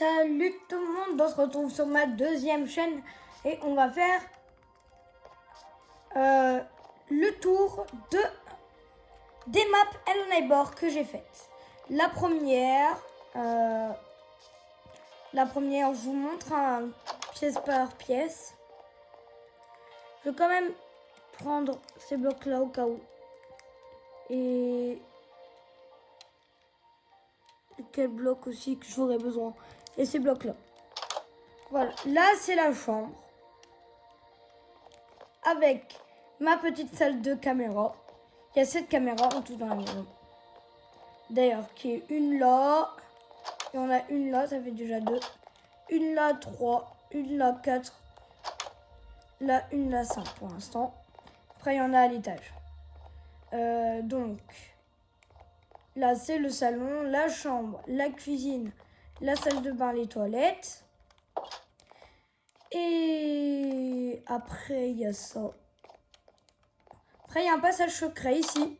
Salut tout le monde, on se retrouve sur ma deuxième chaîne et on va faire le tour des maps Hello Neighbor que j'ai faites. La première, je vous montre un pièce par pièce. Je vais quand même prendre ces blocs là au cas où. Et quel bloc aussi que j'aurais besoin. Et ces blocs là. Voilà, là c'est la chambre. Avec ma petite salle de caméra. Il y a 7 caméras en tout dans la maison. D'ailleurs, qui est une là. Et on a une là, ça fait déjà 2. Une là, 3. Une là, 4. Là, une là, 5 pour l'instant. Après, il y en a à l'étage. Donc, là, c'est le salon, la chambre, la cuisine, la salle de bain, les toilettes. Et après, il y a ça. Après, il y a un passage secret ici.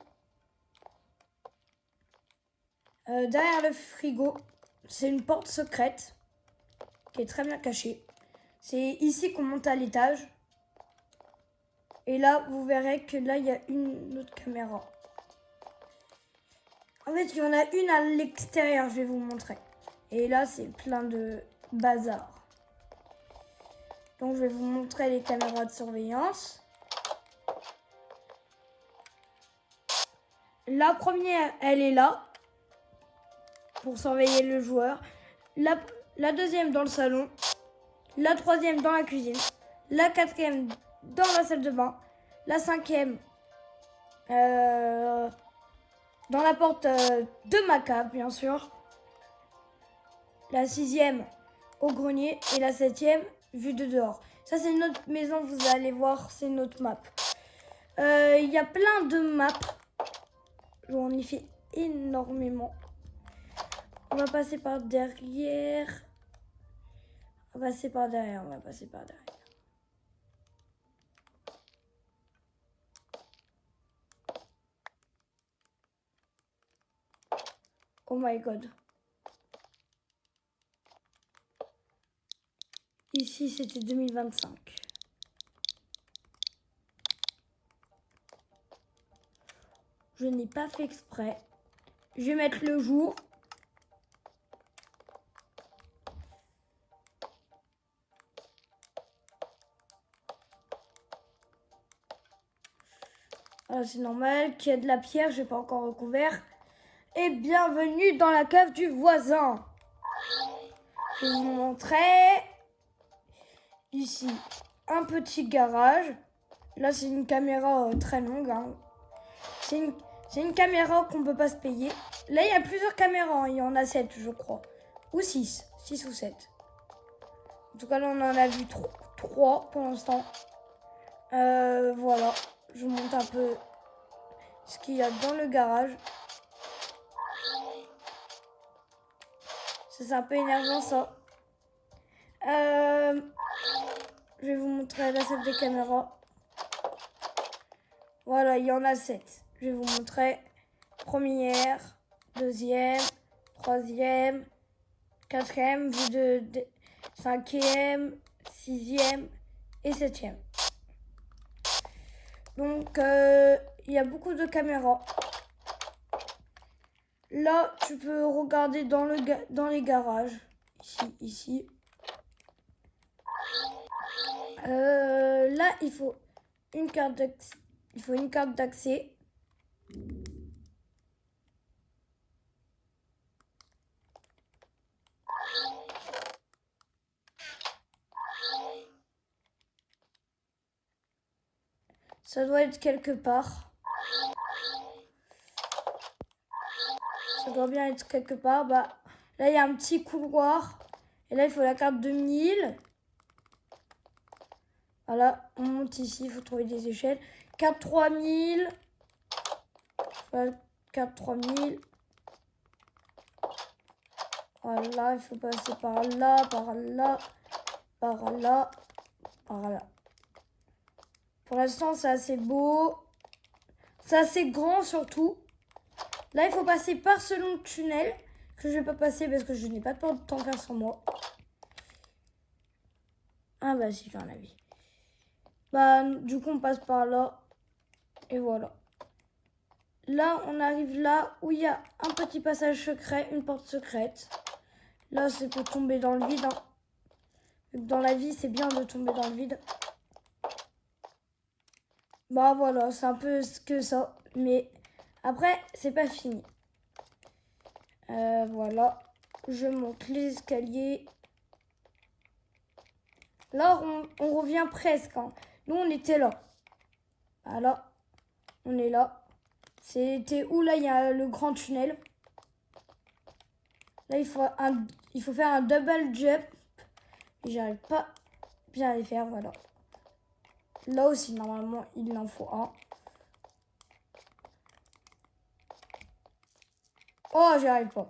Derrière le frigo, c'est une porte secrète qui est très bien cachée. C'est ici qu'on monte à l'étage. Et là, vous verrez que là, il y a une autre caméra. En fait, il y en a une à l'extérieur, je vais vous montrer. Et là, c'est plein de bazar. Donc, je vais vous montrer les caméras de surveillance. La première, elle est là, pour surveiller le joueur. La deuxième dans le salon. La troisième dans la cuisine. La quatrième dans la salle de bain. La cinquième dans la porte de ma cave, bien sûr. La sixième au grenier. Et la septième vue de dehors. Ça, c'est notre maison, vous allez voir, c'est notre map. Il y a plein de maps. J'en ai fait énormément. On va passer par derrière. On va passer par derrière. Oh my god. Ici, c'était 2025. Je n'ai pas fait exprès. Je vais mettre le jour. Voilà, c'est normal qu'il y ait de la pierre, je n'ai pas encore recouvert. Et bienvenue dans la cave du voisin. Je vais vous montrer ici un petit garage. Là, c'est une caméra très longue. Hein. C'est une caméra qu'on ne peut pas se payer. Là, il y a plusieurs caméras. Il y en a 7, je crois. Ou 6. 6 ou 7. En tout cas, là, on en a vu 3 pour l'instant. Voilà. Je vous montre un peu ce qu'il y a dans le garage. C'est un peu énervant, ça. Je vais vous montrer la salle des caméras. Voilà, il y en a 7. Je vais vous montrer. Première, deuxième, troisième, quatrième, vue de cinquième, sixième et septième. Donc, il y a beaucoup de caméras. Là, tu peux regarder dans les garages. Ici. Là, il faut une carte d'accès. Ça doit être quelque part. Ça doit bien être quelque part. Bah, là, il y a un petit couloir. Et là, il faut la carte 2000. Voilà, on monte ici. Il faut trouver des échelles. Carte 3000. Voilà, carte 3000. Voilà, il faut passer par là, par là, par là, par là. Pour l'instant, c'est assez beau. C'est assez grand surtout. Là, il faut passer par ce long tunnel que je vais pas passer parce que je n'ai pas de temps de faire sur moi. Ah bah si, j'en avais. Bah du coup on passe par là. Et voilà. Là on arrive là où il y a un petit passage secret, une porte secrète. Là c'est pour tomber dans le vide. Hein. Dans la vie c'est bien de tomber dans le vide. Bah voilà, c'est un peu ce que ça. Mais après c'est pas fini. Voilà. Je monte les escaliers. Là, on revient presque. Hein. Nous, on était là. Voilà. On est là. C'était où, là, il y a le grand tunnel. Là, il faut faire un double jump. Et j'arrive pas bien à les faire, voilà. Là aussi, normalement, il en faut un. Oh, j'y arrive pas.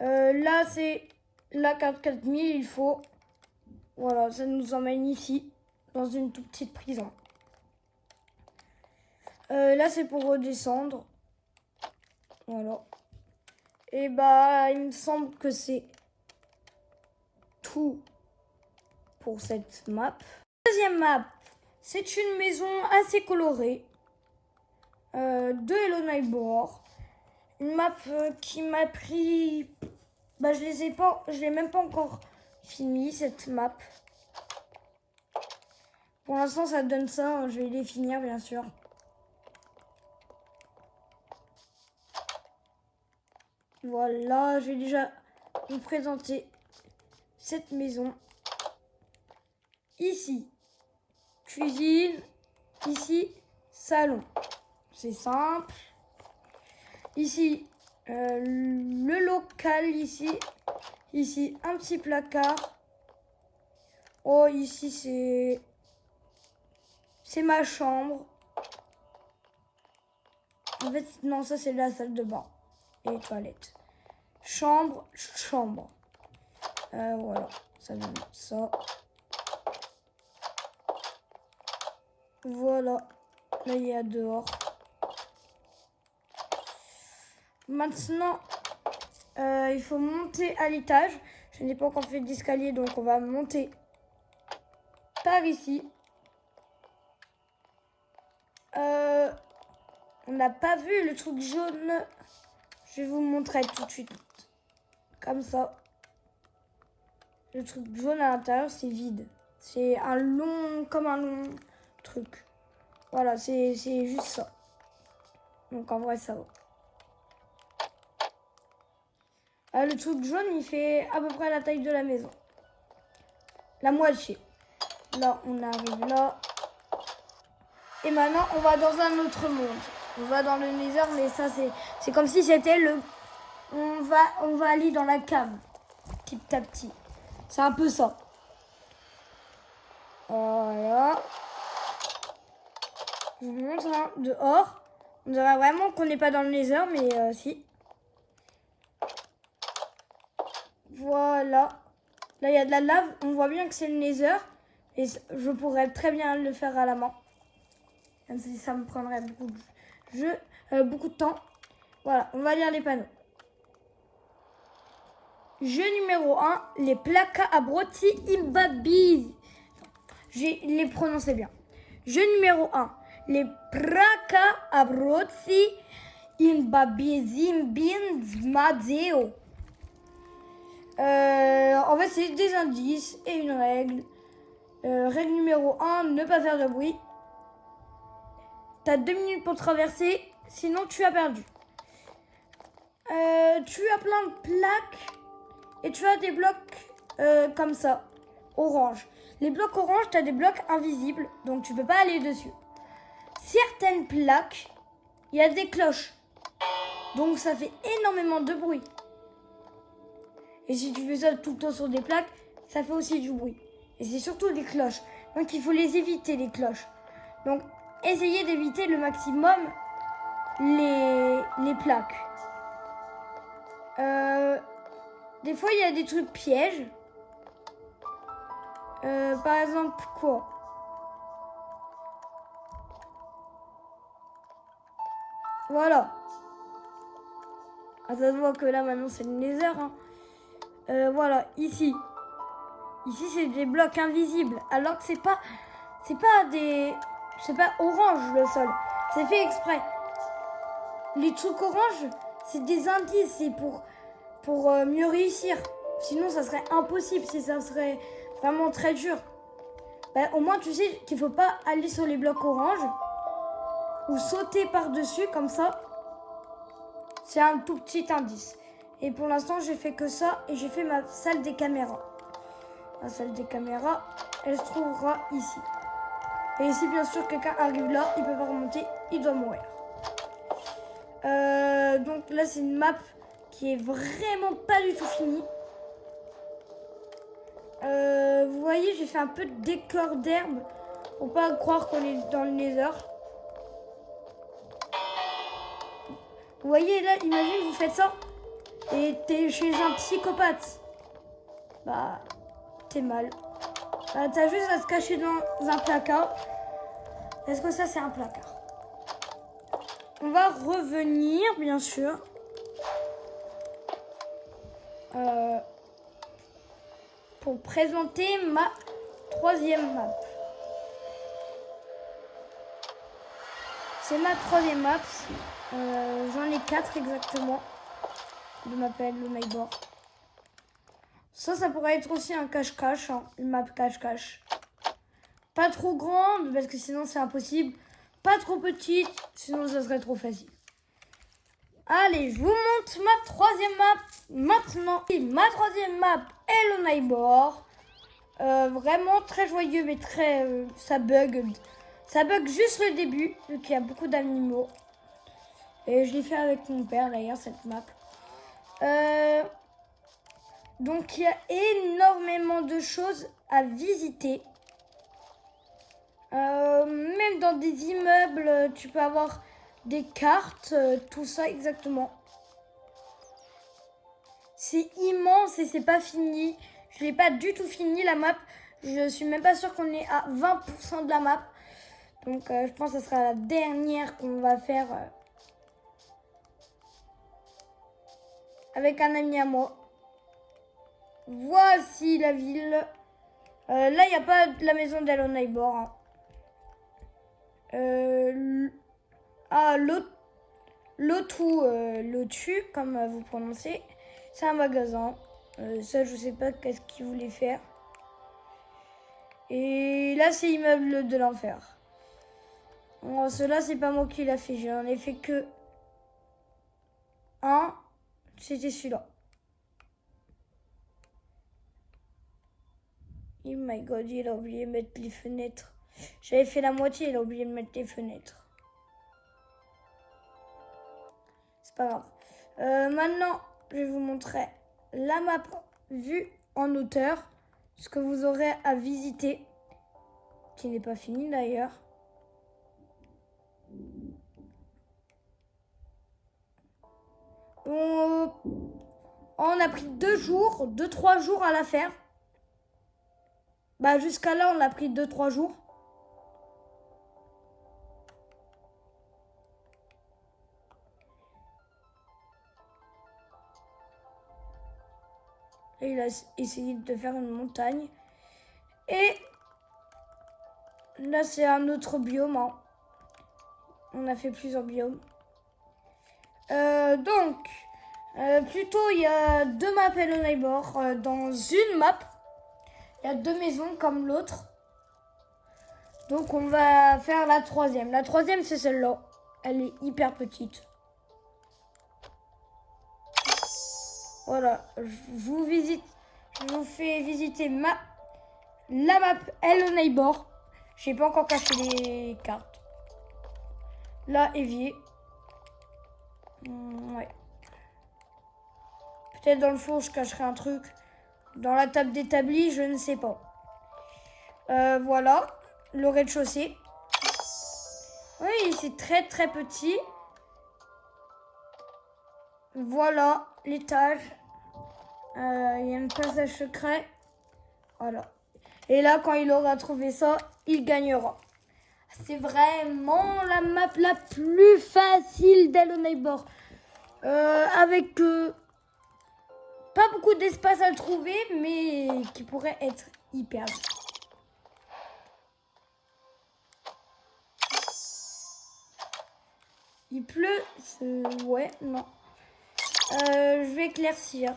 Là, c'est la carte 4000. Il faut... Voilà, ça nous emmène ici, dans une toute petite prison. Là, c'est pour redescendre. Voilà. Et bah, il me semble que c'est tout pour cette map. Deuxième map, c'est une maison assez colorée de Hello Neighbor. Une map qui m'a pris... Bah, je l'ai même pas encore fini, cette map. Pour l'instant, ça donne ça. Hein, je vais les finir, bien sûr. Voilà, je vais déjà vous présenter cette maison. Ici, cuisine. Ici, salon. C'est simple. Ici, le local, ici. Ici, un petit placard. Oh, ici, c'est ma chambre. En fait, non, ça, c'est la salle de bain. Et les toilettes. Chambre. Voilà, ça donne ça. Voilà, là il y a dehors. Maintenant, il faut monter à l'étage. Je n'ai pas encore fait d'escalier, donc on va monter par ici. On n'a pas vu le truc jaune. Je vais vous montrer tout de suite. Comme ça. Le truc jaune à l'intérieur, c'est vide. C'est comme un long truc. Voilà, c'est juste ça. Donc en vrai, ça va. Le truc jaune, il fait à peu près la taille de la maison. La moitié. Là, on arrive là. Et maintenant, on va dans un autre monde. On va dans le Nether, mais ça, c'est comme si c'était le... On va aller dans la cave, petit à petit. C'est un peu ça. Voilà. Je vous montre hein, dehors. On dirait vraiment qu'on n'est pas dans le Nether, mais si. Voilà. Là, il y a de la lave. On voit bien que c'est le Nether. Et je pourrais très bien le faire à la main. Même si ça me prendrait beaucoup de temps. Voilà, on va lire les panneaux. Jeu numéro 1, les placas abroti imbabiz. Je les prononcer bien. Jeu numéro 1, les placas abroti imbabizim binzmadeo. En fait, c'est des indices et une règle. Règle numéro 1, ne pas faire de bruit. T'as 2 minutes pour traverser, sinon tu as perdu. Tu as plein de plaques et tu as des blocs comme ça, orange. Les blocs orange, tu as des blocs invisibles, donc tu peux pas aller dessus. Certaines plaques, il y a des cloches, donc ça fait énormément de bruit. Et si tu fais ça tout le temps sur des plaques, ça fait aussi du bruit. Et c'est surtout des cloches, donc il faut les éviter les cloches. Donc essayez d'éviter le maximum les plaques. Des fois, il y a des trucs pièges. Par exemple, quoi? Voilà. Ah, ça se voit que là maintenant c'est le nether. Hein. Voilà, ici. Ici c'est des blocs invisibles. Alors que c'est pas orange le sol. C'est fait exprès. Les trucs orange, c'est des indices. C'est pour mieux réussir. Sinon ça serait impossible. Si ça serait vraiment très dur. Bah, au moins tu sais qu'il faut pas aller sur les blocs orange. Ou sauter par-dessus comme ça. C'est un tout petit indice. Et pour l'instant, j'ai fait que ça et j'ai fait ma salle des caméras. La salle des caméras, elle se trouvera ici. Et si bien sûr quelqu'un arrive là, il peut pas remonter, il doit mourir. Donc là, c'est une map qui est vraiment pas du tout finie. Vous voyez, j'ai fait un peu de décor d'herbe pour pas croire qu'on est dans le nether. Vous voyez là, imagine vous faites ça et t'es chez un psychopathe. Bah, t'es mal. Bah, t'as juste à se cacher dans un placard. Est-ce que ça c'est un placard? On va revenir, bien sûr. Pour présenter ma troisième map. C'est ma troisième map. J'en ai 4 exactement. Je m'appelle le Neighbor. Ça pourrait être aussi un cache-cache, hein, une map cache-cache. Pas trop grande, parce que sinon c'est impossible. Pas trop petite, sinon ça serait trop facile. Allez, je vous montre ma troisième map maintenant. Ma troisième map est le Neighbor. Vraiment très joyeux, mais très... ça bug. Ça bug juste le début, vu qu'il y a beaucoup d'animaux. Et je l'ai fait avec mon père d'ailleurs, cette map. Donc il y a énormément de choses à visiter. Même dans des immeubles, tu peux avoir des cartes, tout ça exactement. C'est immense et c'est pas fini. Je l'ai pas du tout fini la map. Je suis même pas sûre qu'on est à 20% de la map. Donc je pense que ce sera la dernière qu'on va faire avec un ami à moi. Voici la ville. Là, il n'y a pas la maison d'Hello Neighbor. Hein. Lotu, comme vous prononcez. C'est un magasin. Ça, je sais pas qu'est-ce qu'il voulait faire. Et là, c'est immeuble de l'enfer. Bon, cela, c'est pas moi qui l'a fait. J'en ai fait que un. C'était celui-là. Oh my god, il a oublié de mettre les fenêtres. J'avais fait la moitié, il a oublié de mettre les fenêtres. C'est pas grave. Maintenant, je vais vous montrer la map vue en hauteur. Ce que vous aurez à visiter. Qui n'est pas fini d'ailleurs. On a pris 2-3 jours à la faire. Bah jusqu'à là, on a pris 2-3 jours. Et il a essayé de faire une montagne. Et là, c'est un autre biome. Hein. On a fait plusieurs biomes. Plutôt, il y a 2 maps Hello Neighbor. Dans une map, il y a 2 maisons comme l'autre. Donc, on va faire la troisième. La troisième, c'est celle-là. Elle est hyper petite. Voilà, je vous fais visiter la map Hello Neighbor. Je n'ai pas encore caché les cartes. Là, évier. Ouais. Peut-être dans le four, je cacherai un truc. Dans la table d'établi, je ne sais pas. Voilà, le rez-de-chaussée. Oui, c'est très très petit. Voilà, l'étage. Il y a un passage secret. Voilà. Et là, quand il aura trouvé ça, il gagnera. C'est vraiment la map la plus facile d'Hello Neighbor. avec pas beaucoup d'espace à trouver, mais qui pourrait être hyper bien. Il pleut, ouais, non. Je vais éclaircir.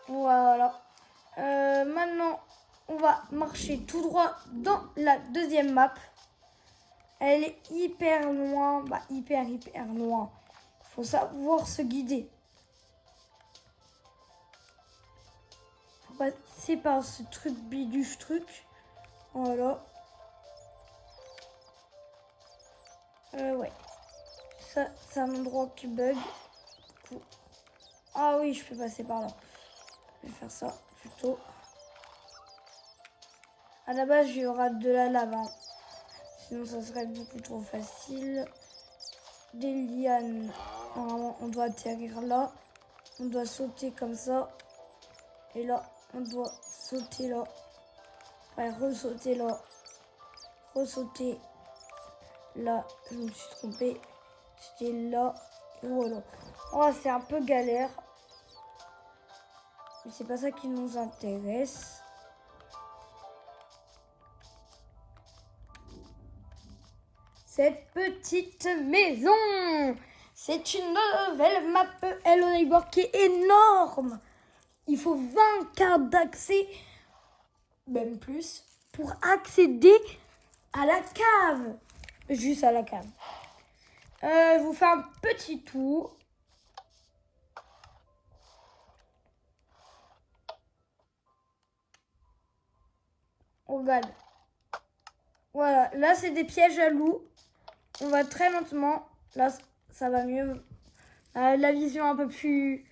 Voilà. Maintenant, on va marcher tout droit dans la deuxième map. Elle est hyper loin, bah hyper loin. Faut savoir se guider. Faut passer par ce truc biduche truc. Voilà. Ouais. Ça, c'est un endroit qui bug. Ah oui, je peux passer par là. Je vais faire ça plutôt. À la base, il y aura de la lave. Hein. Sinon, ça serait beaucoup trop facile. Des lianes. Normalement, on doit atterrir là. On doit sauter comme ça. Et là, on doit sauter là. Après, ressauter là. Ressauter là. Je me suis trompée. C'était là. Et voilà. Oh, c'est un peu galère. Mais c'est pas ça qui nous intéresse. Cette petite maison, c'est une nouvelle map Hello Neighbor qui est énorme. Il faut 20 cartes d'accès, même plus, pour accéder à la cave. Juste à la cave. Je vous fais un petit tour. On regarde. Voilà, là c'est des pièges à loups. On va très lentement. Là, ça va mieux. La vision un peu plus...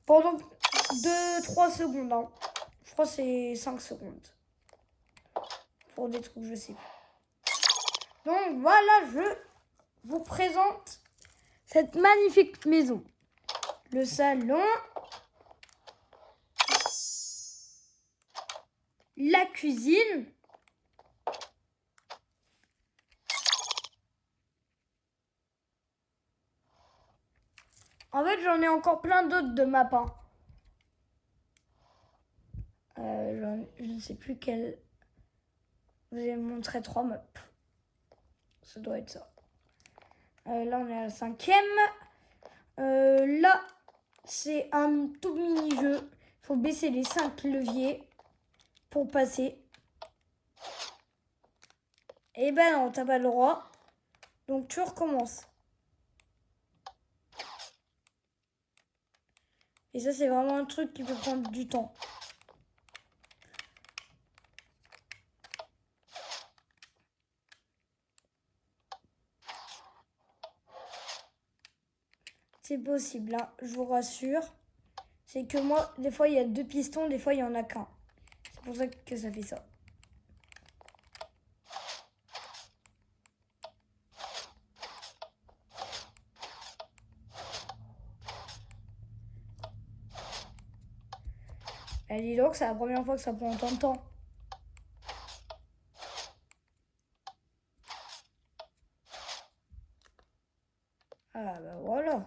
Pendant 2-3 secondes. Hein. Je crois que c'est 5 secondes. Pour des trucs, je sais pas. Donc voilà, je vous présente cette magnifique maison. Le salon. La cuisine. En fait, j'en ai encore plein d'autres de maps. Hein. Je ne sais plus quelle. Je vous ai montré 3 maps. Ça doit être ça. Là, on est à la 5e. Là, c'est un tout mini-jeu. Il faut baisser les 5 leviers pour passer. Et ben non, t'as pas le droit. Donc, tu recommences. Et ça, c'est vraiment un truc qui peut prendre du temps. C'est possible, hein, je vous rassure. C'est que moi, des fois, il y a 2 pistons, des fois, il n'y en a qu'un. C'est pour ça que ça fait ça. Et dis donc, c'est la première fois que ça prend autant de temps. Ah bah voilà.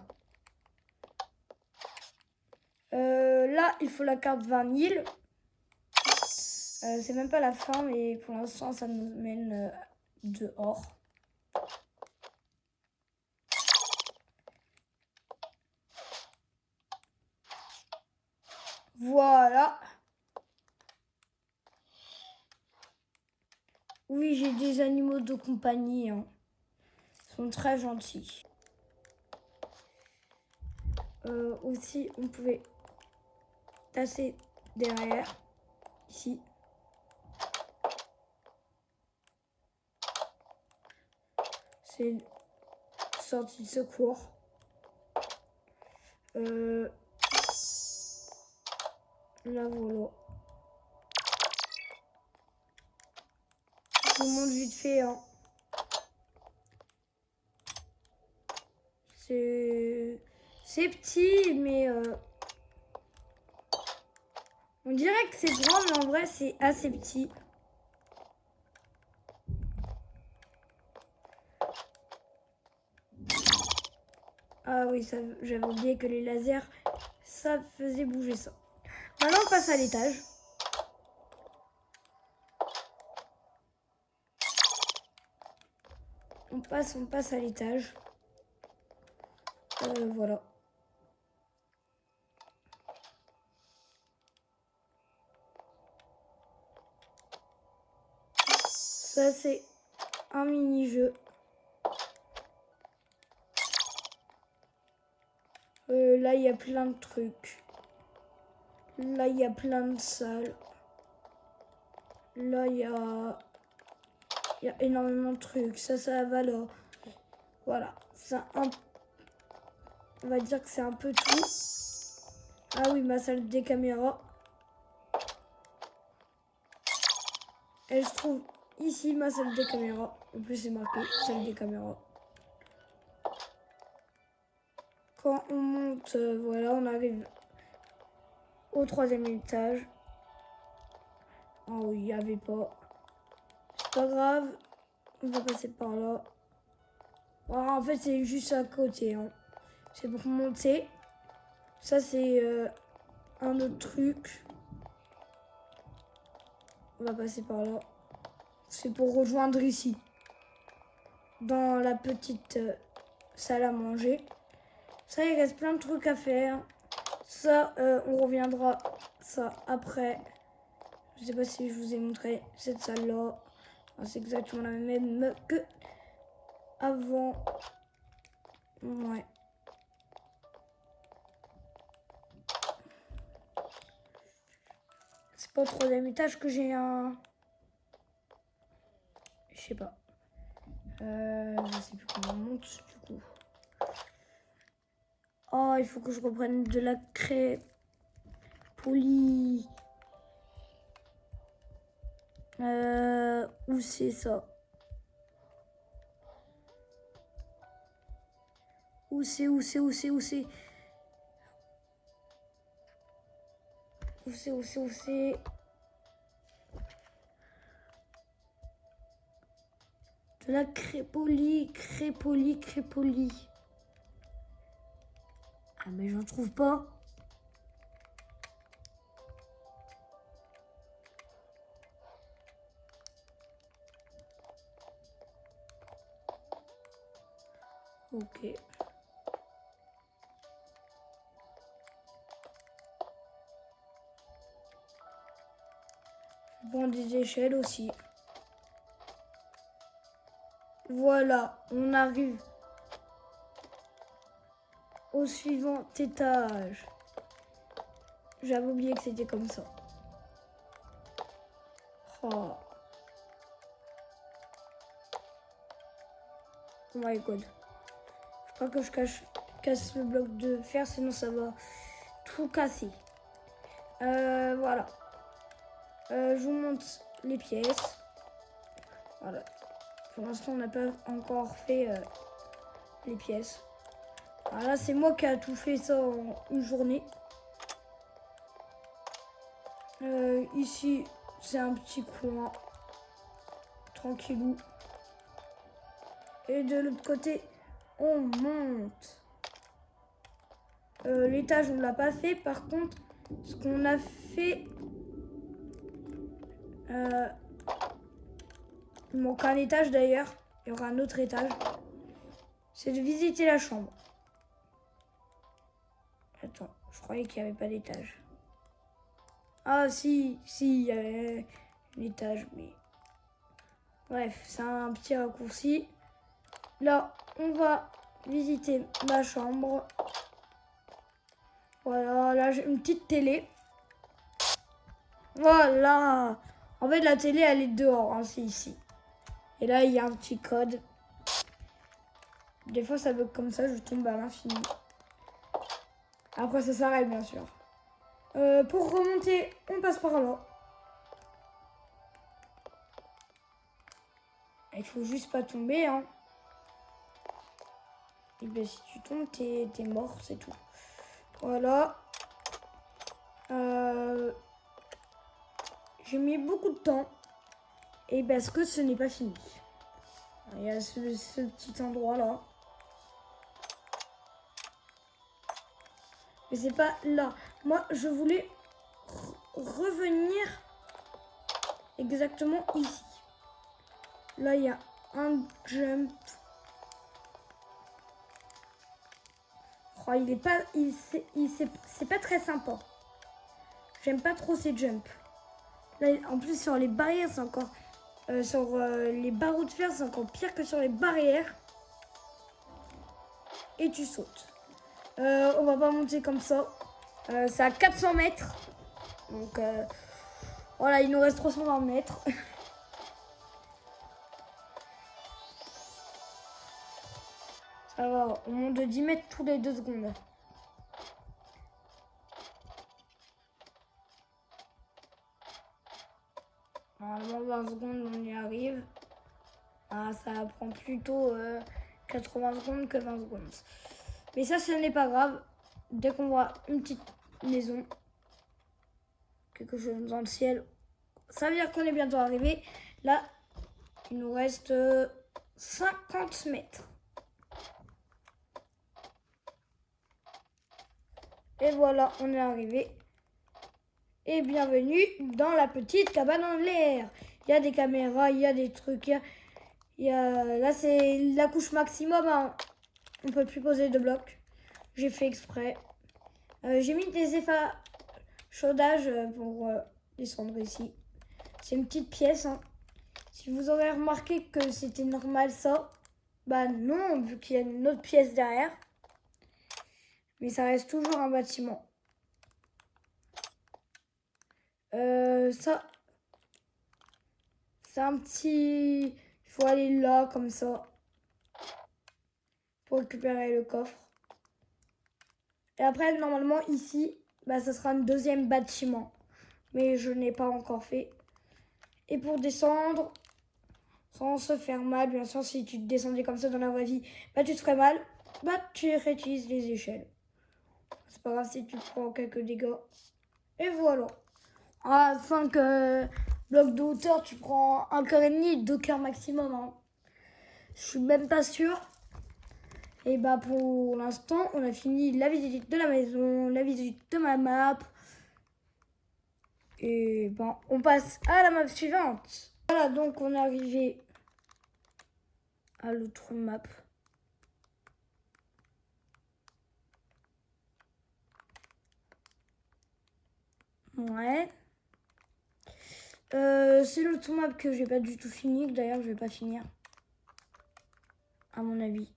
Là, il faut la carte 20 000. C'est même pas la fin, mais pour l'instant, ça nous mène dehors. Voilà. Oui, j'ai des animaux de compagnie. Hein. Ils sont très gentils. Aussi, on pouvait tasser derrière, ici. C'est une sortie de secours. Là, voilà. Je vous montre vite fait. Hein. C'est petit, mais on dirait que c'est grand, mais en vrai, c'est assez petit. Ah oui, j'avais oublié que les lasers, ça faisait bouger ça. Maintenant, on passe à l'étage. On passe à l'étage. Voilà. Ça, c'est un mini-jeu. Là, il y a plein de trucs. Là, il y a plein de salles. Là, il y a énormément de trucs. Ça va là. Voilà. On va dire que c'est un peu tout. Ah oui, ma salle des caméras. Elle se trouve ici, ma salle des caméras. En plus, c'est marqué salle des caméras. Quand on monte, voilà, on arrive au 3e étage. Oh, il n'y avait pas. C'est pas grave. On va passer par là. Voilà, en fait, c'est juste à côté. Hein. C'est pour monter. Ça, c'est un autre truc. On va passer par là. C'est pour rejoindre ici. Dans la petite salle à manger. Ça, il reste plein de trucs à faire. Ça, on reviendra ça après. Je sais pas si je vous ai montré cette salle-là. C'est exactement la même que avant. Ouais. C'est pas au 3e étage que j'ai un... Je sais pas. Je sais plus comment on monte du coup. Oh, il faut que je reprenne de la craie polie. Où c'est ça? Où c'est? Où c'est? De la craie polie. Ah mais j'en trouve pas. Ok. Bon, des échelles aussi. Voilà, on arrive au suivant étage. J'avais oublié que c'était comme ça. Oh. Oh my god. Faut pas que je casse le bloc de fer, sinon ça va tout casser. Voilà. Je vous montre les pièces. Voilà. Pour l'instant, on n'a pas encore fait les pièces. Voilà, c'est moi qui a tout fait ça en une journée. Ici, c'est un petit coin. Tranquillou. Et de l'autre côté, on monte. L'étage, on ne l'a pas fait. Par contre, ce qu'on a fait... il manque un étage d'ailleurs. Il y aura un autre étage. C'est de visiter la chambre. Attends, je croyais qu'il n'y avait pas d'étage. Ah si, il y avait un étage, mais... Bref, c'est un petit raccourci. Là, on va visiter ma chambre. Voilà, là j'ai une petite télé. Voilà. En fait, la télé, elle est dehors, hein, c'est ici. Et là, il y a un petit code. Des fois, ça bug comme ça, je tombe à l'infini. Après, ça s'arrête, bien sûr. Pour remonter, on passe par là. Il faut juste pas tomber, hein. Et bien, si tu tombes, t'es mort, c'est tout. Voilà. J'ai mis beaucoup de temps. Et parce que ce n'est pas fini. Il y a ce petit endroit là. Mais c'est pas là. Moi, je voulais revenir exactement ici. Là, il y a un jump. Oh, il est pas, c'est pas très sympa. J'aime pas trop ces jumps. Là, en plus, sur les barrières, c'est encore... sur les barreaux de fer, c'est encore pire que sur les barrières. Et tu sautes. On va pas monter comme ça. C'est à 400 mètres. Donc, voilà, il nous reste 320 mètres. Ça va, on monte de 10 mètres tous les 2 secondes. Normalement, 20 secondes, on y arrive. Ah, ça prend plutôt 80 secondes que 20 secondes. Mais ça, ce n'est pas grave. Dès qu'on voit une petite maison, quelque chose dans le ciel, ça veut dire qu'on est bientôt arrivé. Là, il nous reste 50 mètres. Et voilà, on est arrivé. Et bienvenue dans la petite cabane en l'air. Il y a des caméras, il y a des trucs. Là, c'est la couche maximum. Hein. On ne peut plus poser de blocs. J'ai fait exprès. J'ai mis des échafaudages pour descendre ici. C'est une petite pièce. Hein. Si vous aurez remarqué que c'était normal ça, bah non, vu qu'il y a une autre pièce derrière. Mais ça reste toujours un bâtiment. Ça, c'est un petit... Il faut aller là, comme ça, pour récupérer le coffre. Et après, normalement, ici, bah, ça sera un deuxième bâtiment. Mais je n'ai pas encore fait. Et pour descendre, sans se faire mal, bien sûr, si tu descendais comme ça dans la vraie vie, bah, tu te ferais mal. Bah, tu réutilises les échelles. C'est pas grave si tu prends quelques dégâts. Et voilà. À 5 blocs de hauteur, tu prends un cœur et demi, 2 cœurs maximum. Hein. Je suis même pas sûre. Et bah pour l'instant, on a fini la visite de la maison, la visite de ma map. Et ben on passe à la map suivante. Voilà, donc on est arrivé à l'autre map. Ouais. C'est l'autre map que j'ai pas du tout fini, que d'ailleurs je vais pas finir. À mon avis.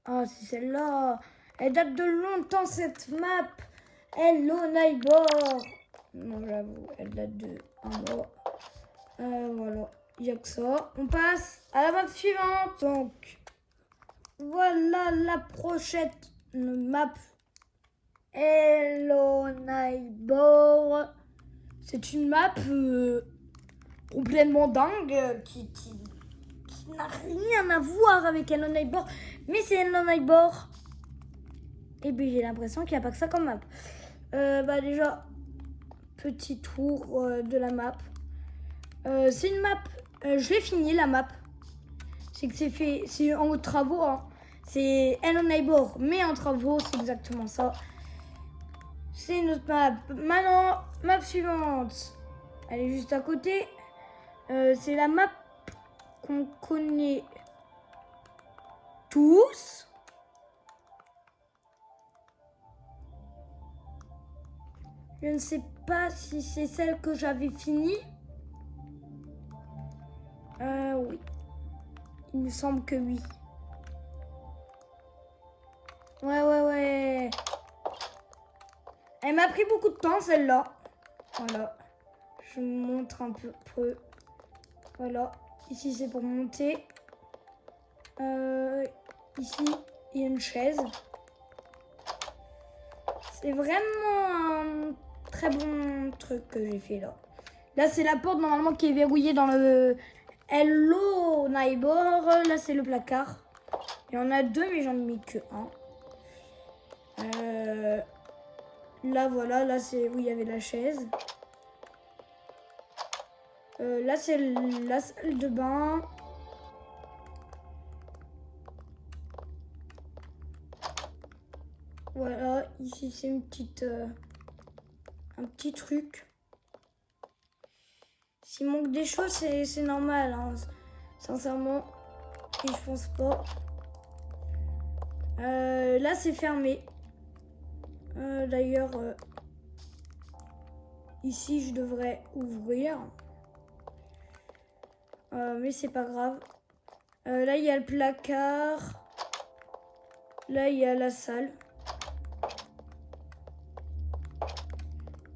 Ah, c'est celle-là. Elle date de longtemps cette map. Hello Neighbor. Non, j'avoue, elle date de un mois. Voilà, il n'y a que ça. On passe à la map suivante. Donc, voilà la prochaine map. Hello Neighbor. C'est une map complètement dingue qui n'a rien à voir avec Hello Neighbor. Mais c'est Hello Neighbor. Et puis j'ai l'impression qu'il n'y a pas que ça comme map. Bah déjà, petit tour de la map. C'est une map, je l'ai fini la map. C'est que c'est en haut de travaux. Hein. C'est Hello Neighbor, mais en travaux, c'est exactement ça. C'est notre map. Maintenant, map suivante. Elle est juste à côté. C'est la map qu'on connaît tous. Je ne sais pas si c'est celle que j'avais finie. Oui. Il me semble que oui. Ouais. Elle m'a pris beaucoup de temps, celle-là. Voilà. Je vous montre un peu. Voilà. Ici, c'est pour monter. Ici, il y a une chaise. C'est vraiment un très bon truc que j'ai fait là. Là, c'est la porte normalement qui est verrouillée dans le Hello Neighbor. Là, c'est le placard. Il y en a 2, mais j'en ai mis que 1. Là, voilà. Là, c'est où il y avait la chaise. Là, c'est la salle de bain. Voilà, ici c'est une petite, un petit truc. S'il manque des choses, c'est normal, hein. Sincèrement, et je pense pas. Là, c'est fermé. D'ailleurs, ici, je devrais ouvrir. Mais c'est pas grave. Là, il y a le placard. Là, il y a la salle.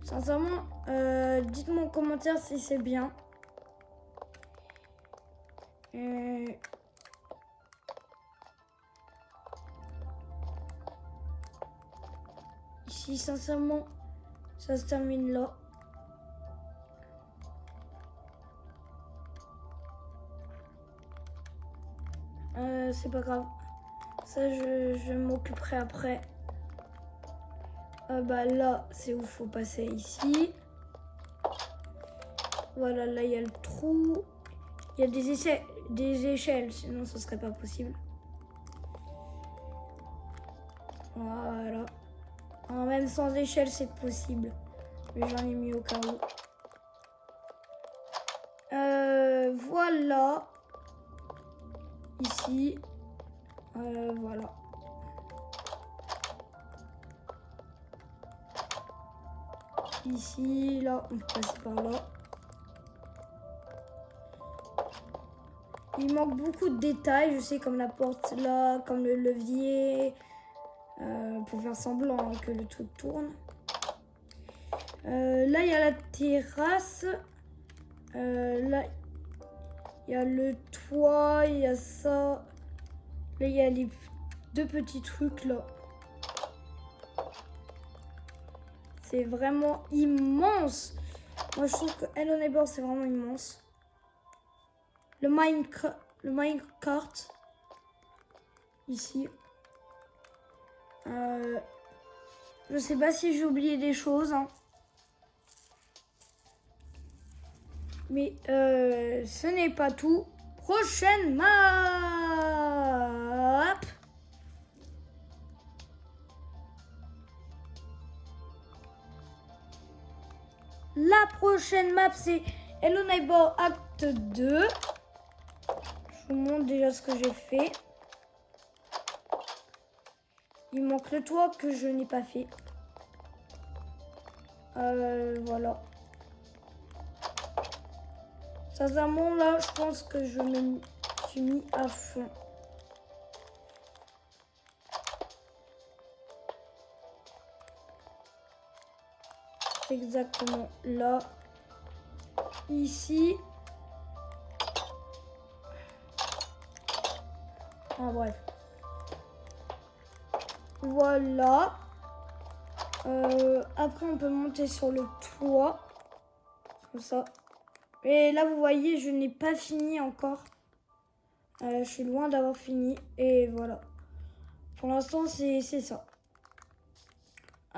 Sincèrement, dites-moi en commentaire si c'est bien. Ici, sincèrement, ça se termine là. C'est pas grave. Ça, je m'occuperai après. Bah là, c'est où il faut passer ici. Voilà, là, il y a le trou. Il y a des échelles, sinon ce serait pas possible. Voilà. Même sans échelle, c'est possible. Mais j'en ai mis au cas où. Voilà. Ici. Voilà. Ici, là, on peut passer par là. Il manque beaucoup de détails, je sais, comme la porte là, comme le levier, pour faire semblant que le truc tourne. Là, il y a la terrasse. Là, il y a le toit, il y a ça. Là, il y a les deux petits trucs là. C'est vraiment immense. Moi, je trouve que Hello Neighbor, c'est vraiment immense. Le minecart. Ici. Je sais pas si j'ai oublié des choses. Hein. Mais ce n'est pas tout. Prochaine map. La prochaine map, c'est Hello Neighbor Acte 2. Je vous montre déjà ce que j'ai fait. Il manque le toit que je n'ai pas fait. Voilà. Sincèrement, là, je pense que je me suis mis à fond. Exactement là. Ici. Ah, bref. Voilà. Après, on peut monter sur le toit. Comme ça. Et là, vous voyez, je n'ai pas fini encore. Je suis loin d'avoir fini. Et voilà. Pour l'instant, c'est ça.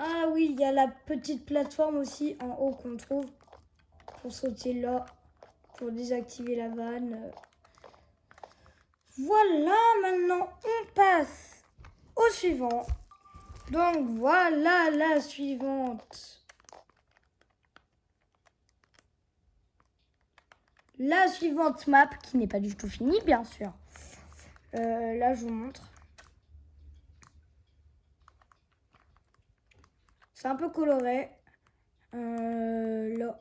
Ah oui, il y a la petite plateforme aussi en haut qu'on trouve. Pour sauter là. Pour désactiver la vanne. Voilà, maintenant, on passe au suivant. Donc, voilà la suivante. La suivante map, qui n'est pas du tout finie, bien sûr. Là, je vous montre. C'est un peu coloré. Là.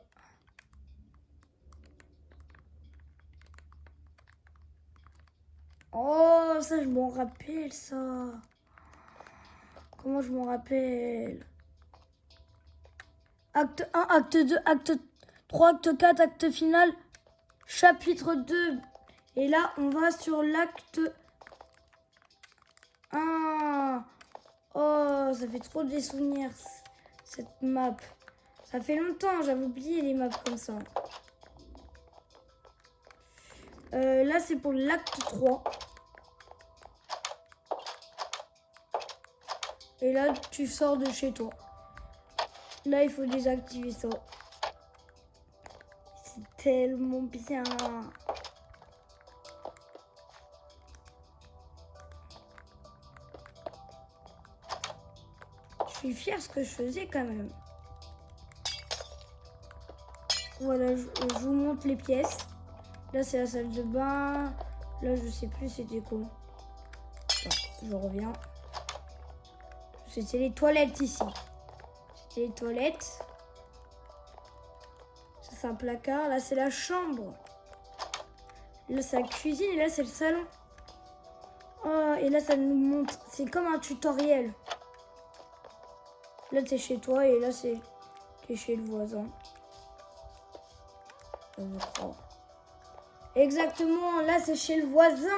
Oh, ça, je m'en rappelle, ça. Comment je m'en rappelle? Acte 1, acte 2, acte 3, acte 4, acte final, chapitre 2. Et là, on va sur l'acte 1. Oh, ça fait trop des souvenirs, cette map. Ça fait longtemps, j'avais oublié les maps comme ça. Là, c'est pour l'acte 3. Et là, tu sors de chez toi. Là, il faut désactiver ça. C'est tellement bien. Je suis fière de ce que je faisais quand même. Voilà, je vous montre les pièces. Là, c'est la salle de bain. Là, je sais plus c'était quoi. Attends, je reviens. C'était les toilettes ici. C'était les toilettes. Ça, c'est un placard. Là, c'est la chambre. Là, c'est la cuisine. Et là, c'est le salon. Oh, et là, ça nous montre. C'est comme un tutoriel. Là, t'es chez toi. Et là, t'es chez le voisin. Je crois. Exactement, là c'est chez le voisin.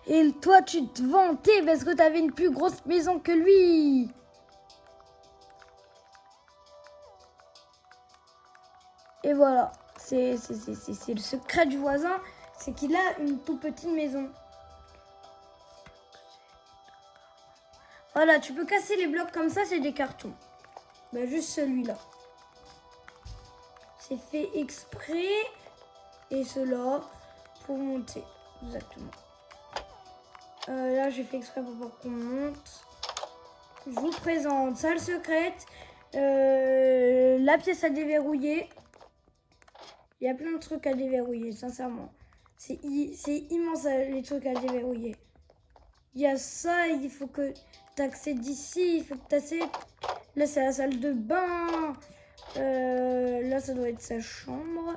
Et toi tu te vantais parce que tu avais une plus grosse maison que lui. Et voilà, c'est le secret du voisin, c'est qu'il a une toute petite maison. Voilà, tu peux casser les blocs comme ça, c'est des cartons. Bah, juste celui-là. C'est fait exprès. Et cela pour monter. Exactement. Là, j'ai fait exprès pour pas qu'on monte. Je vous présente salle secrète. La pièce à déverrouiller. Il y a plein de trucs à déverrouiller, sincèrement. C'est immense les trucs à déverrouiller. Il y a ça, il faut que tu accèdes d'ici, il faut que tu accèdes. Là, c'est la salle de bain. Là, ça doit être sa chambre.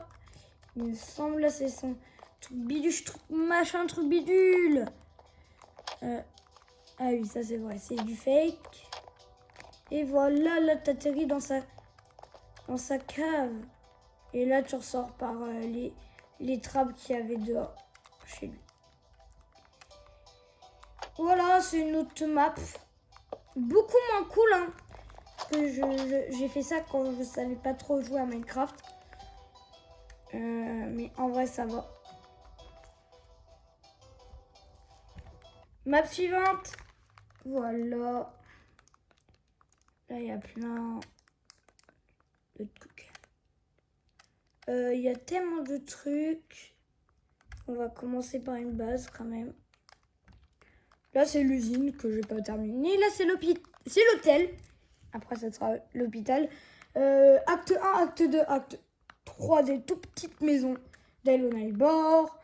Il me semble, là, c'est son truc bidule, machin, truc bidule. Ah oui, ça c'est vrai, c'est du fake. Et voilà, là, t'atterris dans sa cave. Et là, tu ressors par les trappes qu'il y avait dehors, chez lui. Voilà, c'est une autre map. Beaucoup moins cool, hein. Parce que j'ai fait ça quand je savais pas trop jouer à Minecraft. Mais en vrai, ça va. Map suivante. Voilà. Là, il y a plein de trucs. Il y a tellement de trucs. On va commencer par une base quand même. Là, c'est l'usine que je vais pas terminer. Là, c'est l'hôtel. Après, ça sera l'hôpital. Acte 1, acte 2, acte 3 des tout petites maisons d'Hello Neighbor.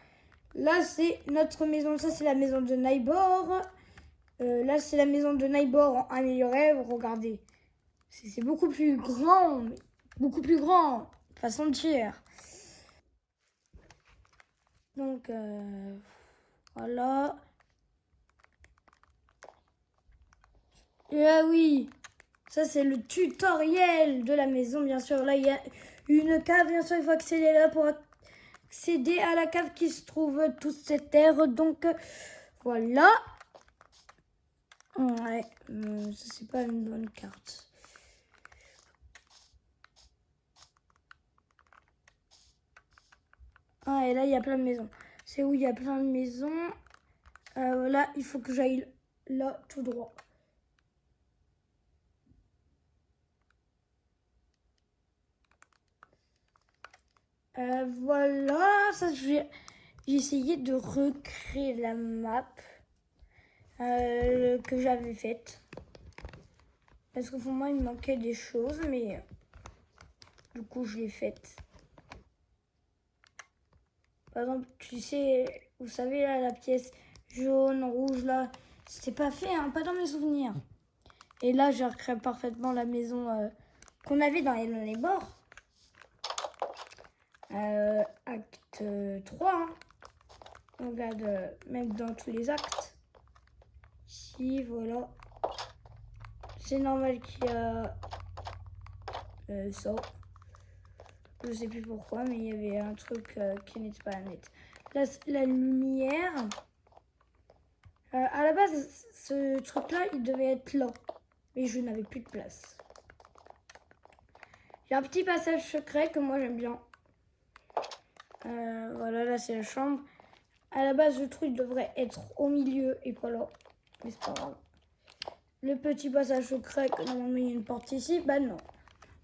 Là, c'est notre maison. Ça, c'est la maison de Neighbor. Là, c'est la maison de Neighbor en amélioré. Regardez. C'est beaucoup plus grand. Beaucoup plus grand. Façon de dire. Donc, voilà. Et ah oui. Ça, c'est le tutoriel de la maison, bien sûr. Là, il y a une cave, bien sûr. Il faut accéder là pour accéder à la cave qui se trouve toute cette terre. Donc, voilà. Ouais, ça, c'est pas une bonne carte. Ah, et là, il y a plein de maisons. C'est où il y a plein de maisons. Là, il faut que j'aille là, tout droit. Voilà, ça, j'ai essayé de recréer la map que j'avais faite. Parce que pour moi, il me manquait des choses, mais du coup, je l'ai faite. Par exemple, tu sais, vous savez, là, la pièce jaune, rouge, là, c'était pas fait, hein, pas dans mes souvenirs. Et là, je recrée parfaitement la maison qu'on avait dans les bords. Acte 3, hein. On regarde même dans tous les actes. Ici, voilà. C'est normal qu'il y a ça. Je sais plus pourquoi, mais il y avait un truc qui n'était pas net. Là, la lumière. À la base, ce truc-là, il devait être là. Mais je n'avais plus de place. Il y a un petit passage secret que moi j'aime bien. Voilà, là c'est la chambre. À la base, le truc devrait être au milieu et pas là. Mais c'est pas grave. Le petit passage secret, que normalement il y a une porte ici. Bah non.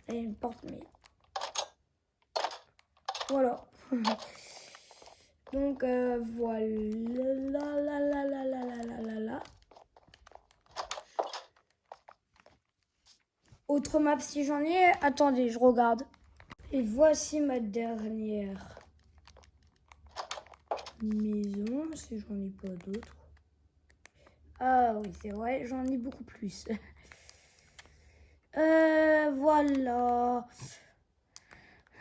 Il y a une porte, mais... Voilà. Donc voilà. Là. autre map si j'en ai. Attendez, je regarde. Et voici ma dernière maison, si j'en ai pas d'autres. Ah oui, c'est vrai, j'en ai beaucoup plus. Voilà.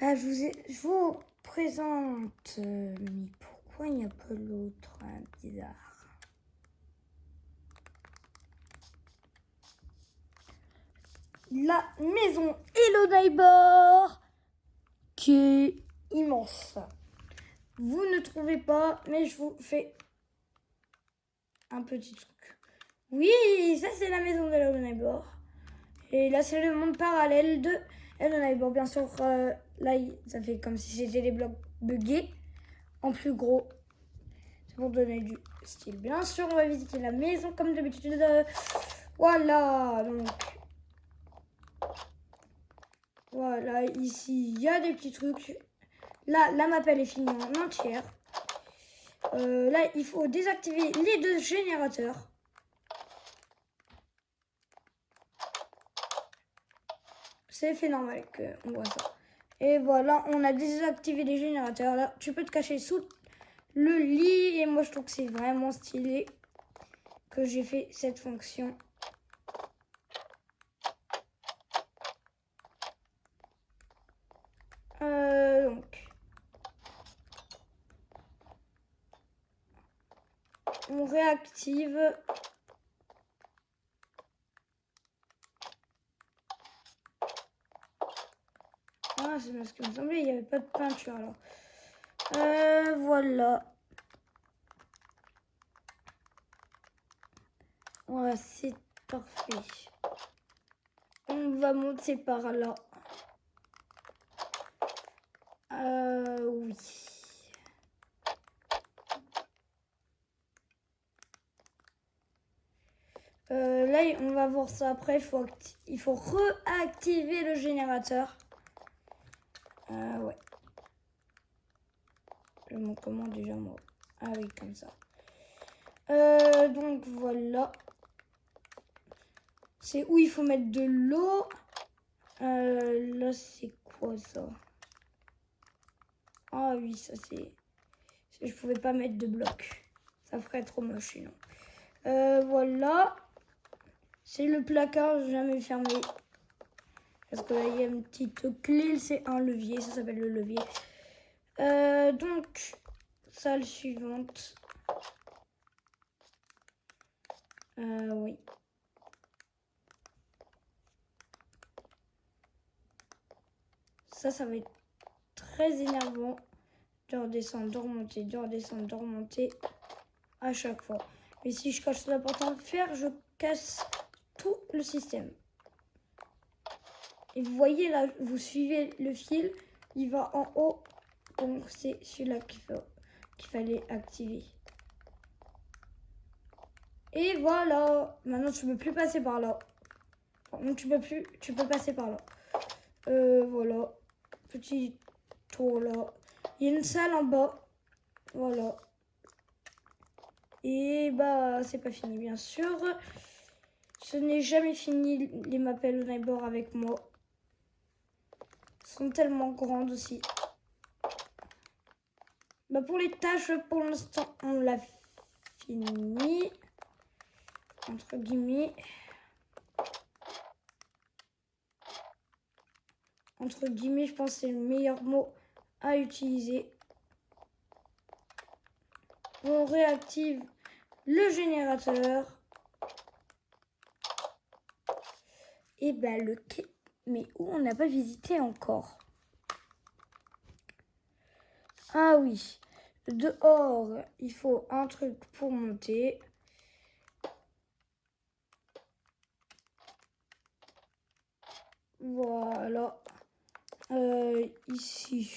Là, je vous présente. Mais pourquoi il n'y a pas l'autre? Bizarre. La maison Hello Neighbor, qui est immense. Vous ne trouvez pas, mais je vous fais un petit truc. Oui, ça c'est la maison de Hello Neighbor. Et là c'est le monde parallèle de Hello Neighbor. Bien sûr, là ça fait comme si c'était des blocs buggés en plus gros. C'est pour donner du style. Bien sûr, on va visiter la maison comme d'habitude. Voilà, donc voilà, ici il y a des petits trucs. Là, la map elle est finie en entière. Là, il faut désactiver les 2 générateurs. C'est fait normal qu'on voit ça. Et voilà, on a désactivé les générateurs. Là, tu peux te cacher sous le lit. Et moi, je trouve que c'est vraiment stylé que j'ai fait cette fonction. Donc, on réactive. Ah, c'est parce qu'il me semblait qu'il n'y avait pas de peinture alors. Voilà. Ouais, c'est parfait. On va monter par là. Oui. Là, on va voir ça après. Il faut réactiver le générateur. Ouais. Je montre comment déjà moi. Ah oui, comme ça. Donc voilà. C'est où il faut mettre de l'eau. Là, c'est quoi ça? Ah oui, ça c'est... Je pouvais pas mettre de bloc. Ça ferait trop moche sinon. Voilà. C'est le placard, jamais fermé. Parce que là, il y a une petite clé, c'est un levier, ça s'appelle le levier. Donc, salle suivante. Oui. Ça va être très énervant de redescendre, de remonter, de redescendre, de remonter à chaque fois. Mais si je casse la porte en fer, je casse tout le système. Et vous voyez là, vous suivez le fil, il va en haut. Donc c'est celui-là qu'il fallait activer. Et voilà. Maintenant tu peux plus passer par là. Enfin, tu peux passer par là. Voilà. Petit tour là. Il y a une salle en bas. Voilà. Et bah c'est pas fini bien sûr. Ce n'est jamais fini les maps Hello Neighbor avec moi. Sont tellement grandes aussi. Bah pour les tâches, pour l'instant, on l'a fini. Entre guillemets. Entre guillemets, je pense que c'est le meilleur mot à utiliser. On réactive le générateur. Et bah le quai. Mais où on n'a pas visité encore? Ah oui. Dehors, il faut un truc pour monter. Voilà. Ici.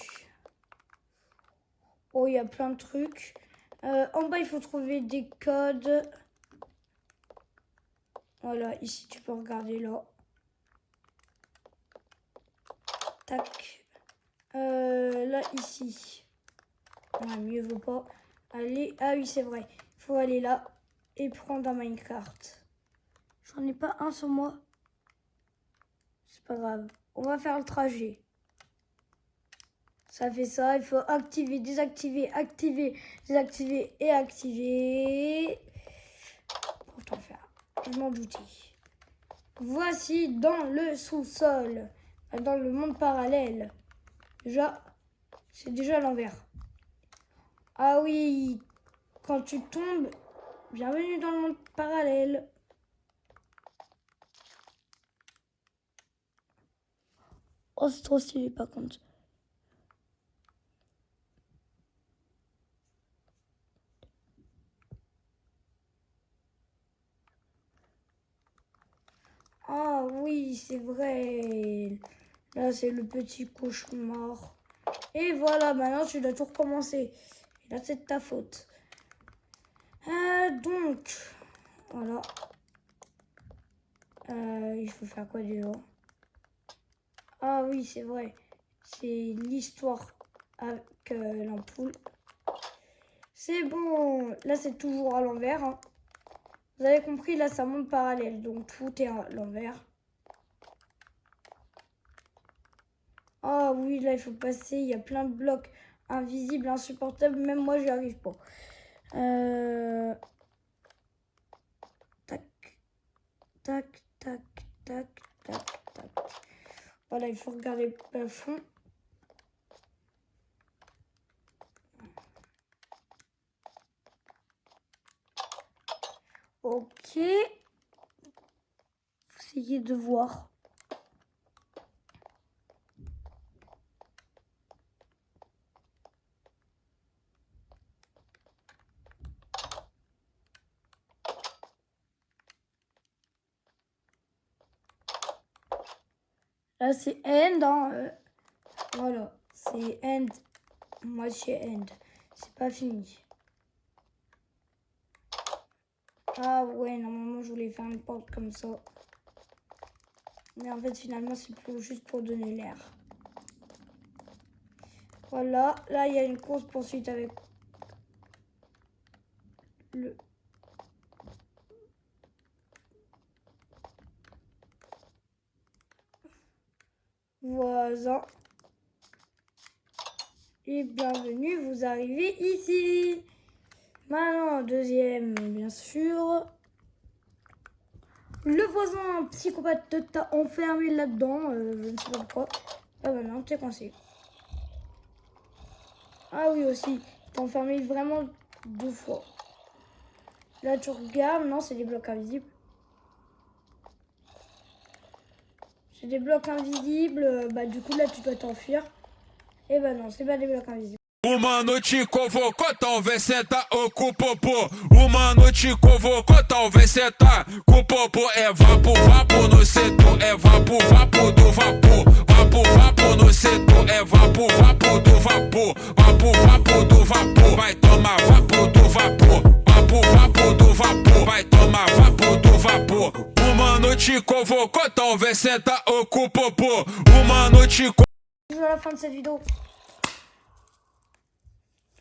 Oh, il y a plein de trucs. En bas, il faut trouver des codes. Voilà, ici, tu peux regarder là. Tac. Là, ici. Ouais, mieux vaut pas aller. Ah oui, c'est vrai. Il faut aller là et prendre un minecart. J'en ai pas un sur moi. pas grave. On va faire le trajet. Ça fait ça. Il faut activer, désactiver, activer, désactiver et activer. Pour t'en faire. Je m'en doutais. Voici dans le sous-sol. Dans le monde parallèle. Déjà, c'est déjà à l'envers. Ah oui, quand tu tombes, bienvenue dans le monde parallèle. Oh, c'est trop stylé par contre. Ah oui, c'est vrai. Là, c'est le petit cauchemar. Et voilà, maintenant, tu dois tout recommencer. Et là, c'est de ta faute. Donc, voilà. Il faut faire quoi déjà? Ah oui, c'est vrai. C'est l'histoire avec l'ampoule. C'est bon. Là, c'est toujours à l'envers. Hein. Vous avez compris, là, ça monte parallèle. Donc, tout est à l'envers. Ah oui, là, il faut passer. Il y a plein de blocs invisibles, insupportables. Même moi, j'y arrive pas. Tac, tac, tac, tac, tac, tac. Voilà, il faut regarder le plafond. Ok. Essayez de voir. Là, c'est end. Hein, voilà, c'est end. Moitié end. C'est pas fini. Ah ouais, normalement, je voulais faire une porte comme ça. Mais en fait, finalement, c'est plus juste pour donner l'air. Voilà, là, il y a une course-poursuite avec le... voisin. Et bienvenue, vous arrivez ici. Maintenant, deuxième, bien sûr. Le voisin psychopathe t'a enfermé là-dedans. Je ne sais pas pourquoi. Ah bah non, t'es coincé. Ah oui aussi, t'es enfermé vraiment 2 fois. Là tu regardes, non c'est des blocs invisibles. C'est des blocs invisibles, bah du coup là tu dois t'enfuir. Et bah non, c'est pas des blocs invisibles. Uma noite convocou, talvez senta o popô. Uma noite convocou, talvez senta com popô. É vapo, vapo no setor, é vapo, vapo do vapor. Vapo, vapo no setor, é vapo, vapo do vapor. Vapo, vapo do vapor, vai tomar vapo do vapor. Vapo, vapo do vapor, vai tomar vapo do vapor. Uma noite convocou, talvez senta o popô. Uma noite À la fin de cette vidéo.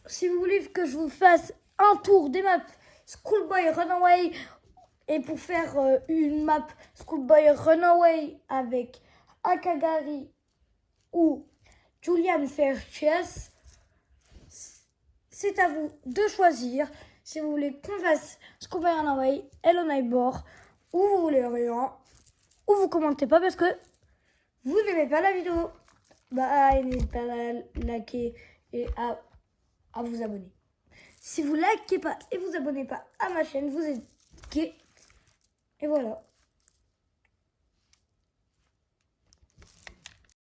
Si vous voulez que je vous fasse un tour des maps Schoolboy Runaway et pour faire une map Schoolboy Runaway avec Akagari ou Julian Fairchess, c'est à vous de choisir si vous voulez qu'on fasse Schoolboy Runaway, Hello Neighbor ou vous voulez rien ou vous commentez pas parce que vous n'aimez pas la vidéo. Bah, n'hésitez pas à liker et à vous abonner. Si vous likez pas et vous abonnez pas à ma chaîne, vous êtes gay. Et voilà.